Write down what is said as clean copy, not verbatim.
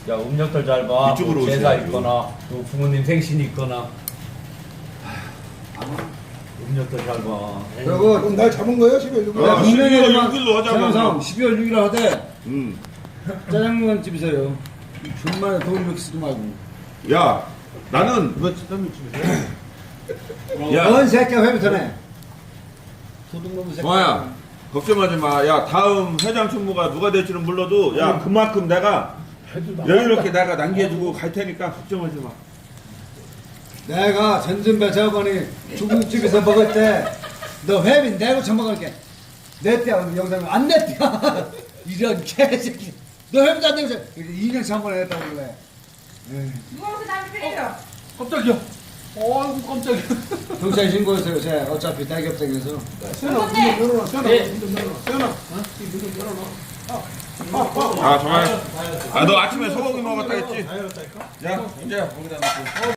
야, 음력들 잘 봐. 이쪽으로 뭐 제사 오셔야지. 있거나, 또 부모님 생신이 있거나. 음력들 잘 봐. 그럼 날 잡은 거예요? 12월 6일? 아, 12월 6일로 하자고. 장성 12월 6일 하되 응. 짜장면 집에서요. 정말 돈 이렇게 쓰지 말고. 야, 나는 야, 뭔 새끼야 회부터 내. 도둑놈 새끼. 정아야, 걱정하지 마. 야, 다음 회장 총무가 누가 될지는 몰라도 야, 그만큼 내가 여유롭게 내가 남겨주고 갈 테니까 걱정하지 마. 내가 전준배 저번에 중국집에서 먹을 때 너 회비 내고 처먹을게. 냈대 영상 안 냈대. 이런 개새끼. 너 회비도 안 내고 2년 참번에 했다고 그래. 누가 무슨 남이 때려? 깜짝이야. 어이구, 깜짝이야. 경찰 신고했어요. 제 어차피 대기업생에서. 세연아, 문좀 열어놔. 세연아, 문좀 열어놔. 세연아, 문좀 열어놔. 아, 정아야. 아, 너 아침에 소고기 먹었다 했지? 야, 이제 거기다 놓고.